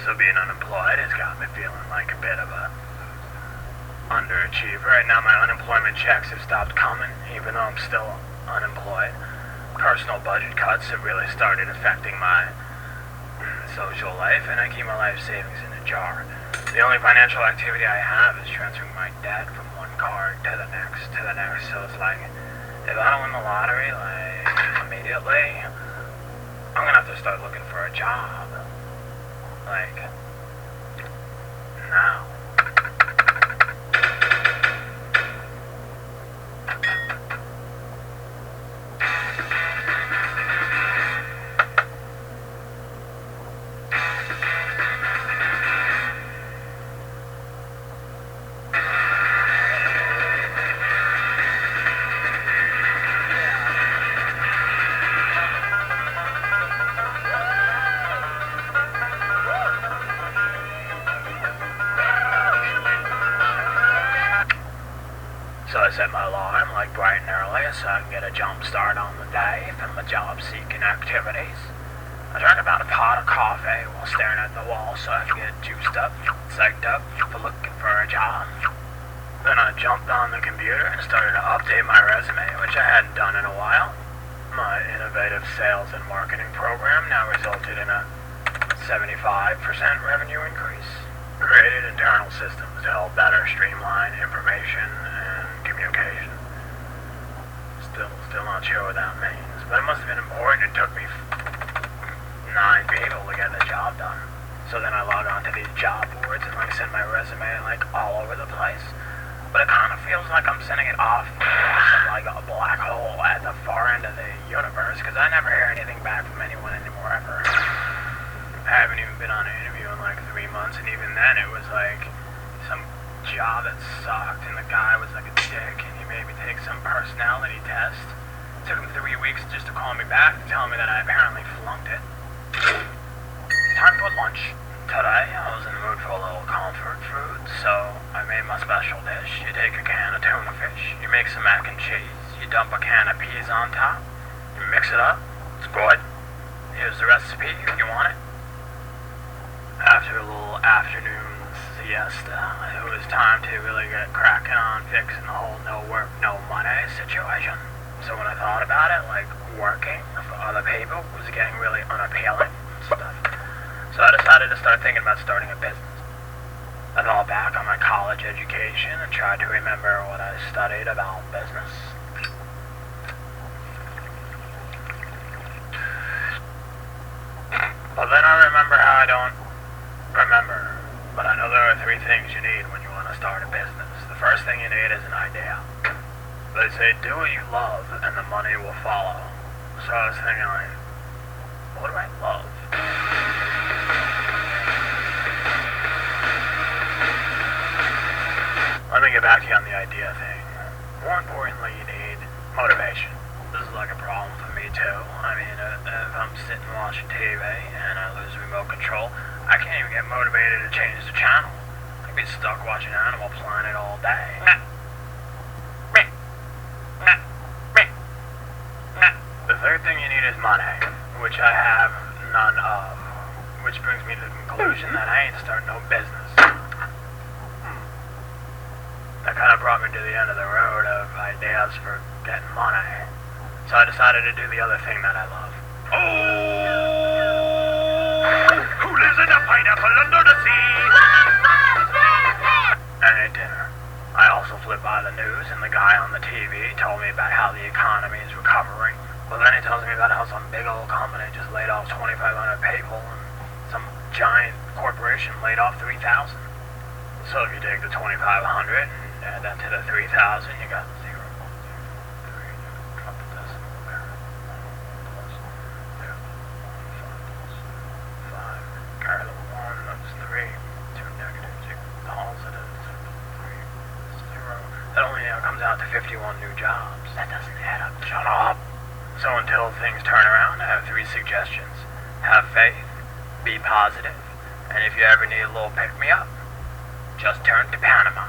So being unemployed has got me feeling like a bit of a underachiever. Right now my unemployment checks have stopped coming, even though I'm still unemployed. Personal budget cuts have really started affecting my social life, and I keep my life savings in a jar. The only financial activity I have is transferring my debt from one card to the next, so it's like, if I don't win the lottery, like, immediately, I'm gonna have to start looking for a job. Like, now. So I set my alarm like bright and early so I can get a jump start on the day from the job-seeking activities. I drank about a pot of coffee while staring at the wall so I could get juiced up, psyched up for looking for a job. Then I jumped on the computer and started to update my resume, which I hadn't done in a while. My innovative sales and marketing program now resulted in a 75% revenue increase. Created internal systems to help better streamline information and communication. Still not sure what that means, but it must have been important. It took me 9 people to get the job done. So then I log on to these job boards and like send my resume like all over the place. But it kind of feels like I'm sending it off some like a black hole at the far end of the universe, because I never hear anything back from anyone anymore ever. I haven't even been on an interview in like 3 months, and even then it was like some job that sucked, and the guy was like a dick, and he made me take some personality test. It took him 3 weeks just to call me back to tell me that I apparently flunked it. Time for lunch. Today I was in the mood for a little comfort food, so I made my special dish. You take a can of tuna fish, you make some mac and cheese, you dump a can of peas on top, you mix it up, it's good. Here's the recipe if you want it. After a little afternoon siesta, it was time to really get cracking on fixing the whole no work, no money situation. So when I thought about it, like working for other people was getting really unappealing and stuff. So I decided to start thinking about starting a business. I thought back on my college education and tried to remember what I studied about business. But then I remember how I don't remember, but I know there are 3 things you need when you want to start a business. The first thing you need is an idea. They say do what you love and the money will follow. So I was thinking like, what do I love? Let me get back to you on the idea thing. More importantly, you need motivation. This is like a problem for me too. I mean, if I'm sitting watching TV and I lose remote control, I can't even get motivated to change the channel. I'd be stuck watching Animal Planet all day. The third thing you need is money, which I have none of. Which brings me to the conclusion that I ain't starting no business. That kind of brought me to the end of the road of ideas for getting money. So I decided to do the other thing that I love. Oh! Who lives in a pineapple under the sea? I ate dinner. I also flipped by the news, and the guy on the TV told me about how the economy is recovering. But then he tells me about how some big old company just laid off 2,500 people, and some giant corporation laid off 3,000. So if you take the 2,500 and add that to the 3,000, you got 0, 1, 2, 3, drop the decimal there. 1 plus 0, 1, 5 plus 5. Carry the 1, that's 3. 2 negatives equal positive. 3 plus 0. That only comes out to 51 new jobs. That doesn't add up. Shut up. So until things turn around, I have 3 suggestions. Have faith, be positive, and if you ever need a little pick-me-up, just turn to Panama.